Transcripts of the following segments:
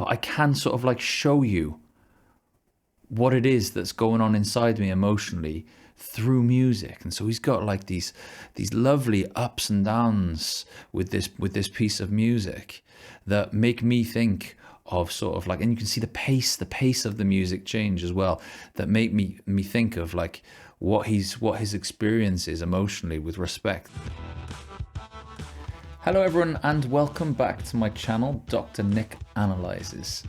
but I can sort of like show you what it is that's going on inside me emotionally through music. And so he's got like these lovely ups and downs with this piece of music that make me think of sort of like, and you can see the pace of the music change as well, that make me think of like what his experience is emotionally with respect. Hello everyone and welcome back to my channel, Dr. Nick Analyses.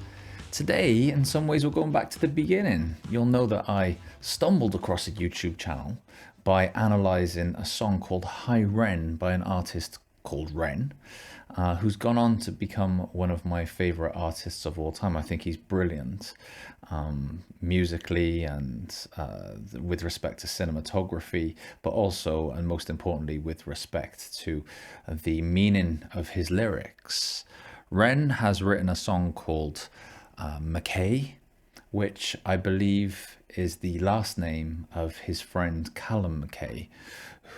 Today, in some ways, we're going back to the beginning. You'll know that I stumbled across a YouTube channel by analysing a song called Hi Ren by an artist called Ren, who's gone on to become one of my favourite artists of all time. I think he's brilliant musically and with respect to cinematography, but also, and most importantly, with respect to the meaning of his lyrics. Ren has written a song called Mackay, which I believe is the last name of his friend Callum McKay,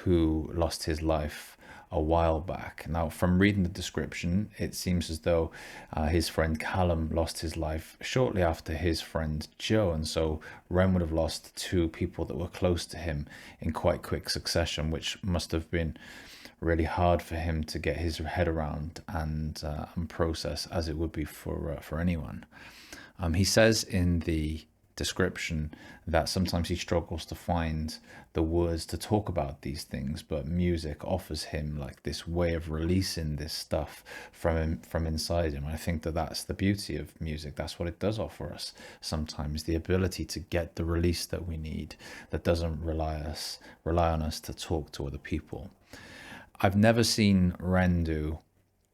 who lost his life a while back. Now, from reading the description, it seems as though his friend Callum lost his life shortly after his friend Joe, and so Ren would have lost two people that were close to him in quite quick succession, which must have been really hard for him to get his head around and process, as it would be for anyone. He says in the description that sometimes he struggles to find the words to talk about these things, but music offers him like this way of releasing this stuff from inside him. And I think that that's the beauty of music. That's what it does offer us sometimes, the ability to get the release that we need, that doesn't rely on us to talk to other people. I've never seen Ren do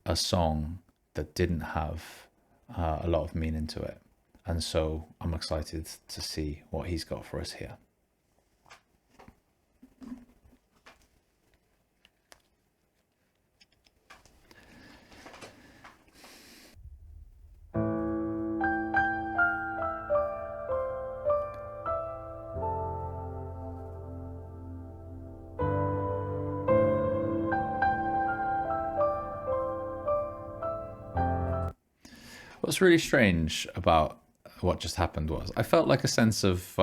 a song that didn't have a lot of meaning to it. And so I'm excited to see what he's got for us here. What's really strange about what just happened was I felt like a sense of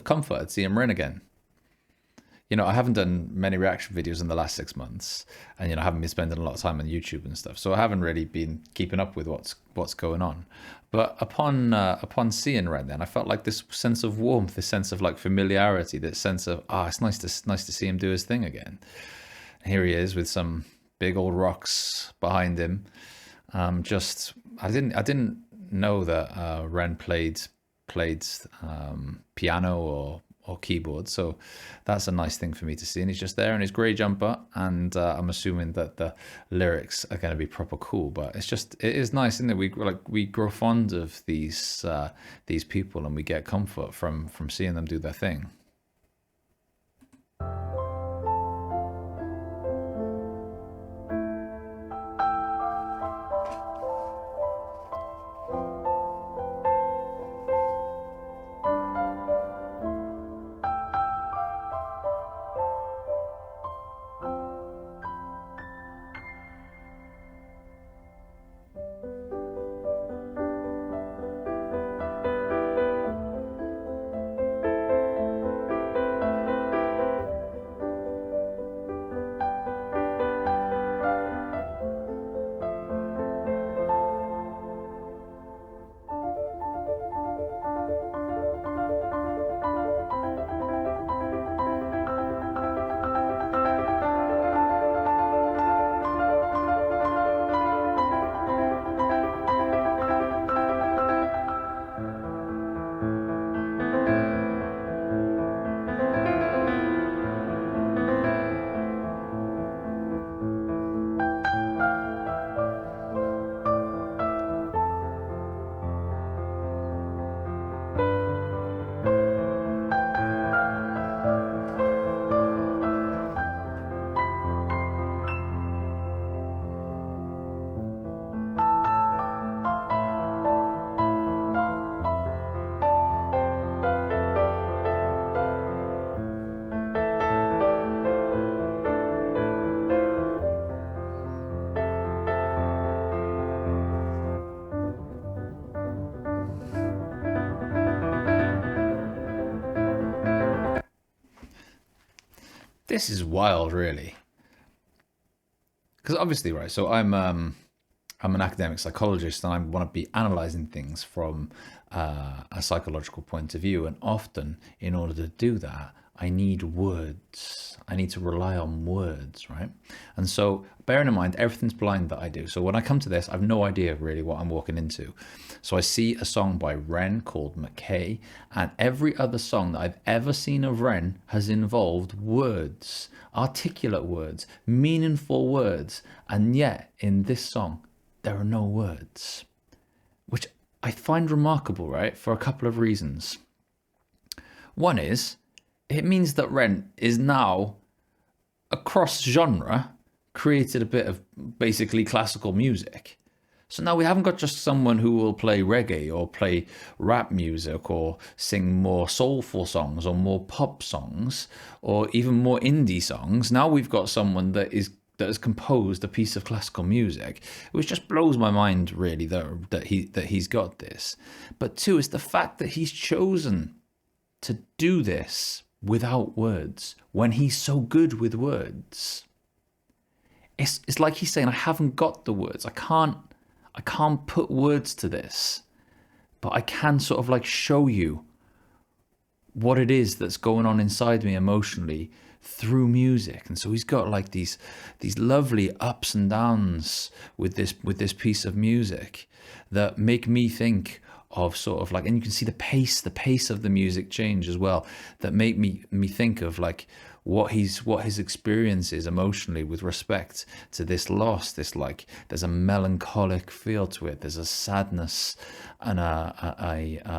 comfort at seeing Ren again. You know, I haven't done many reaction videos in the last 6 months, and you know, I haven't been spending a lot of time on YouTube and stuff, so I haven't really been keeping up with what's going on. But upon seeing Ren, then I felt like this sense of warmth, this sense of like familiarity, this sense of it's nice to see him do his thing again. And here he is with some big old rocks behind him. I didn't know that Ren played piano or keyboard, so that's a nice thing for me to see. And he's just there in his grey jumper, and I'm assuming that the lyrics are going to be proper cool. But it is nice, isn't it? We grow fond of these people, and we get comfort from seeing them do their thing. this is wild, really. Because obviously, right, so I'm an academic psychologist and I want to be analyzing things from a psychological point of view. And often, in order to do that, I need words. I need to rely on words, right? And so, bearing in mind, everything's blind that I do. So when I come to this, I have no idea really what I'm walking into. So I see a song by Ren called Mackay, and every other song that I've ever seen of Ren has involved words, articulate words, meaningful words. And yet, in this song, there are no words, which I find remarkable, right? For a couple of reasons. One is, it means that Ren is now, across genre, created a bit of basically classical music. So now we haven't got just someone who will play reggae or play rap music or sing more soulful songs or more pop songs or even more indie songs. Now we've got someone that has composed a piece of classical music, which just blows my mind really that he's got this. But two is the fact that he's chosen to do this without words when he's so good with words. It's like he's saying, I haven't got the words. I can't put words to this, but I can sort of like show you what it is that's going on inside me emotionally through music. And so he's got like these lovely ups and downs with this piece of music that make me think of sort of like, and you can see the pace of the music change as well, that make me think of like what his experience is emotionally with respect to this loss. This, like, there's a melancholic feel to it, there's a sadness and a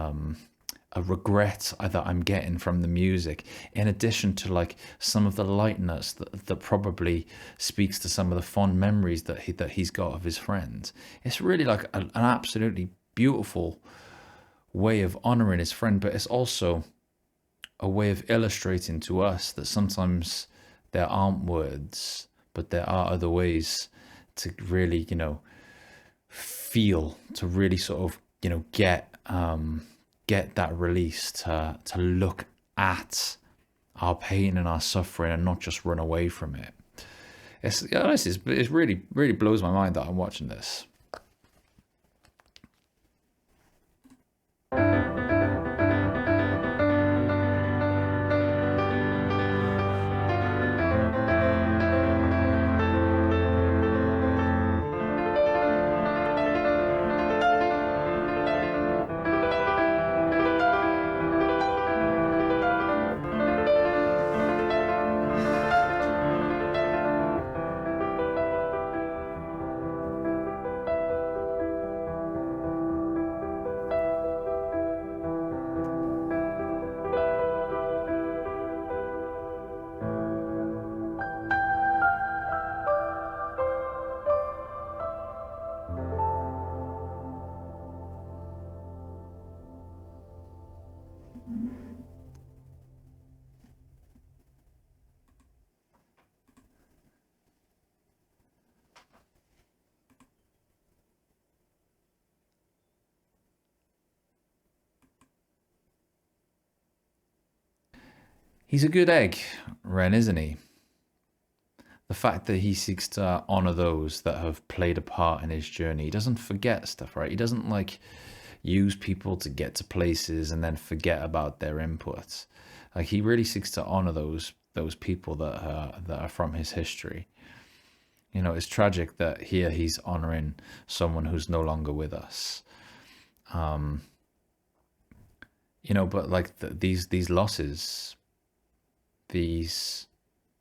regret that I'm getting from the music, in addition to like some of the lightness that probably speaks to some of the fond memories that he's got of his friend. It's really like an absolutely beautiful way of honoring his friend, but it's also a way of illustrating to us that sometimes there aren't words, but there are other ways to really, feel, to really sort of, get that release, to look at our pain and our suffering and not just run away from it. It really, really blows my mind that I'm watching this. He's a good egg, Ren, isn't he? The fact that he seeks to honor those that have played a part in his journey. He doesn't forget stuff, right? He doesn't like use people to get to places and then forget about their input. Like, he really seeks to honor those people that are from his history. It's tragic that here he's honoring someone who's no longer with us. But like these losses, these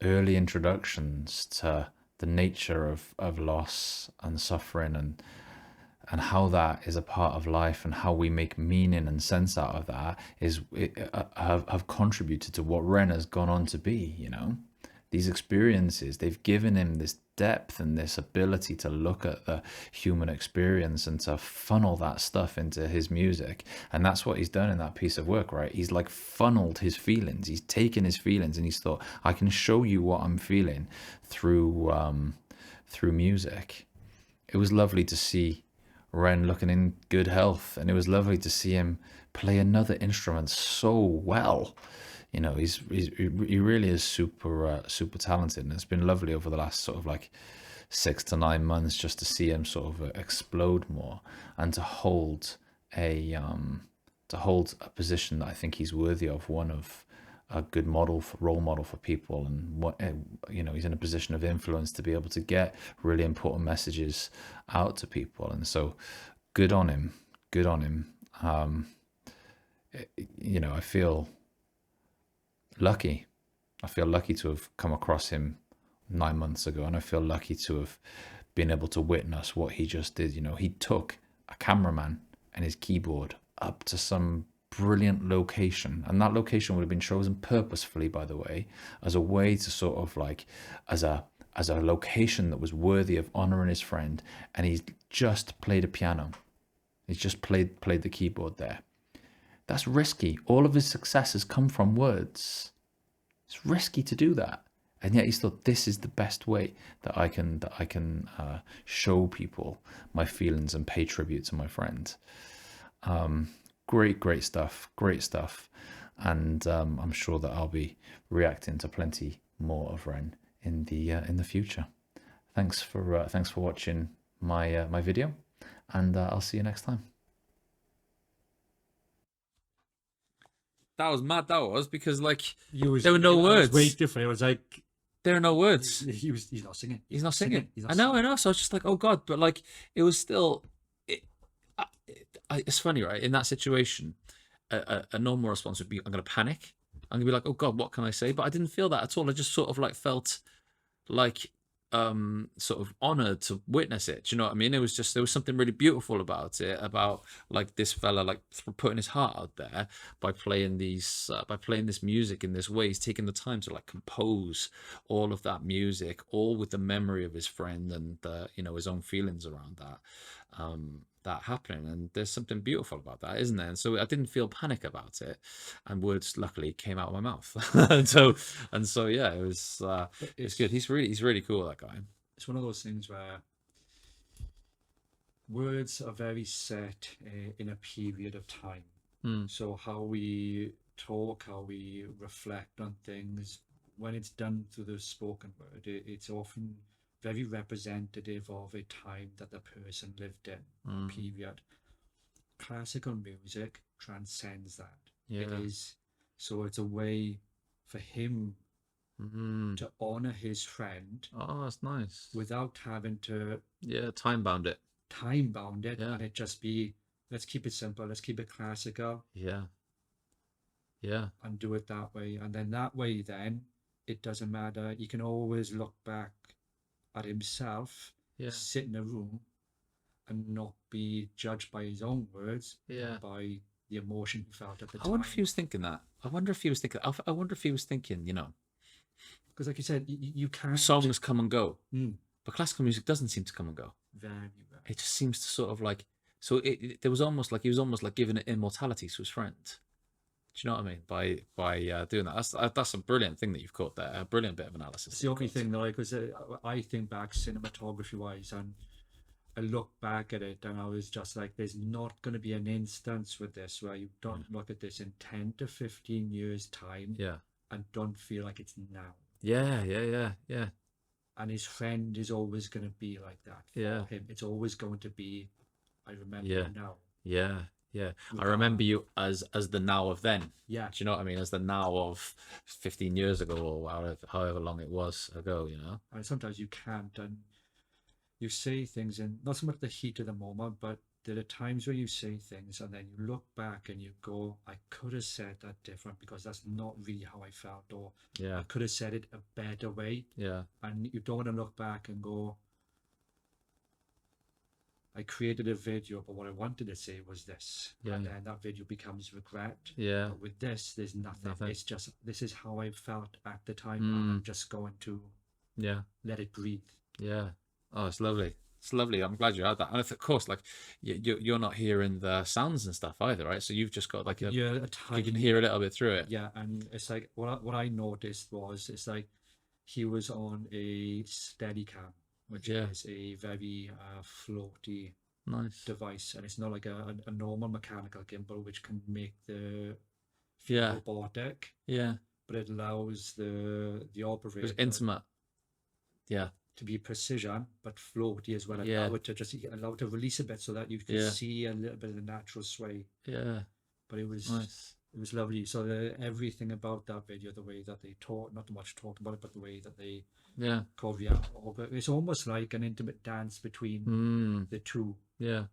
early introductions to the nature of loss and suffering and how that is a part of life and how we make meaning and sense out of that have contributed to what Ren has gone on to be. These experiences, they've given him this depth and this ability to look at the human experience and to funnel that stuff into his music. And that's what he's done in that piece of work, right? He's like funneled his feelings. He's taken his feelings and he's thought, I can show you what I'm feeling through music. It was lovely to see Ren looking in good health, and it was lovely to see him play another instrument so well. you know, he really is super talented, and it's been lovely over the last sort of like 6 to 9 months just to see him sort of explode more, and to hold a position that I think he's worthy of, one of a good model for role model for people, and what, you know, he's in a position of influence to be able to get really important messages out to people, and so good on him, good on him. You know, lucky I feel lucky to have come across him 9 months ago, and I feel lucky to have been able to witness what he just did. You know, he took a cameraman and his keyboard up to some brilliant location, and that location would have been chosen purposefully, by the way to sort of like as a location that was worthy of honoring his friend, and he's just played a piano. He's just played the keyboard there. That's risky. All of his success has come from words. It's risky to do that, and yet he thought, this is the best way that I can show people my feelings and pay tribute to my friend. Great stuff, and I'm sure that I'll be reacting to plenty more of Ren in the future. Thanks for watching my video, and I'll see you next time. That was mad. That was because like there were no words. Way different. It was like there are no words. He's not singing. He's not singing. I know. So I was just like, oh god, but like it was still. It's funny, right? In that situation, a normal response would be, I'm gonna panic. I'm gonna be like, oh god, what can I say? But I didn't feel that at all. I just sort of like felt like sort of honored to witness it. Do you know what I mean? It was just, there was something really beautiful about it, about like this fella like putting his heart out there by playing these by playing this music in this way. He's taking the time to like compose all of that music, all with the memory of his friend and you know, his own feelings around that happening, and there's something beautiful about that, isn't there? And so I didn't feel panic about it, and words luckily came out of my mouth. and so yeah, it was it's good. He's really cool, that guy. It's one of those things where words are very set in a period of time. So how we talk, how we reflect on things, when it's done through the spoken word, it's often very representative of a time that the person lived in, period. Classical music transcends that. Yeah. It is, so it's a way for him to honor his friend. Oh, that's nice. Without having to time bound it, and it just be, let's keep it simple, let's keep it classical, and do it that way. And then that way, then it doesn't matter. You can always look back at himself, sit in a room and not be judged by his own words, by the emotion he felt at the time. I wonder if he was thinking that. I wonder if he was thinking, you know, because like you said, you can't. Songs come and go, but classical music doesn't seem to come and go. Very. It just seems to sort of like, so there was almost like he was almost like giving it immortality to his friend. Do you know what I mean? By doing that, that's a brilliant thing that you've caught there. A brilliant bit of analysis. It's the only thing that I think back cinematography wise, and I look back at it, and I was just like, there's not going to be an instance with this where you don't look at this in 10 to 15 years time, and don't feel like it's now. Yeah. And his friend is always going to be like that for him. It's always going to be, I remember now. Yeah, I remember you as the now of then. Yeah. Do you know what I mean? As the now of 15 years ago, or however long it was ago, you know? And sometimes you can't, and you say things in not so much the heat of the moment, but there are times where you say things and then you look back and you go, I could have said that different because that's not really how I felt, or I could have said it a better way. Yeah. And you don't want to look back and go, I created a video, but what I wanted to say was this. And then that video becomes regret. But with this, there's nothing. It's just, this is how I felt at the time. And I'm just going to let it breathe. Yeah. Oh, it's lovely. It's lovely. I'm glad you had that. And of course, like you're not hearing the sounds and stuff either, right? So you've just got like you can hear a little bit through it. Yeah, and it's like what I noticed was, it's like he was on a Steadicam, which is a very floaty device, and it's not like a normal mechanical gimbal which can make the feel Yeah. robotic, Yeah. but it allows the It was operator intimate. Yeah. to be precision but floaty as well. Yeah. Allow it to just allow it to release a bit so that you can Yeah. see a little bit of the natural sway. Yeah. But it was Nice. it was lovely. So everything about that video, the way that they talk, not too much talked about it, but the way that they Yeah. choreograph, it's almost like an intimate dance between the two. Yeah.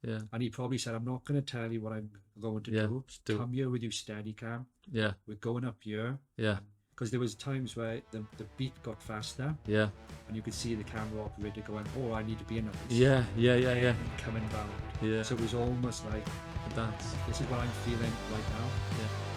Yeah. And he probably said, I'm not going to tell you what I'm going to Yeah. do. Just do it. Come here with your steady cam. Yeah. We're going up here. Yeah. Because there was times where the beat got faster Yeah. and you could see the camera operator going, oh, I need to be in on this. Yeah. Yeah. Yeah. Yeah. And coming round. Yeah. So it was almost like, The dance. this is what I'm feeling right now. Yeah.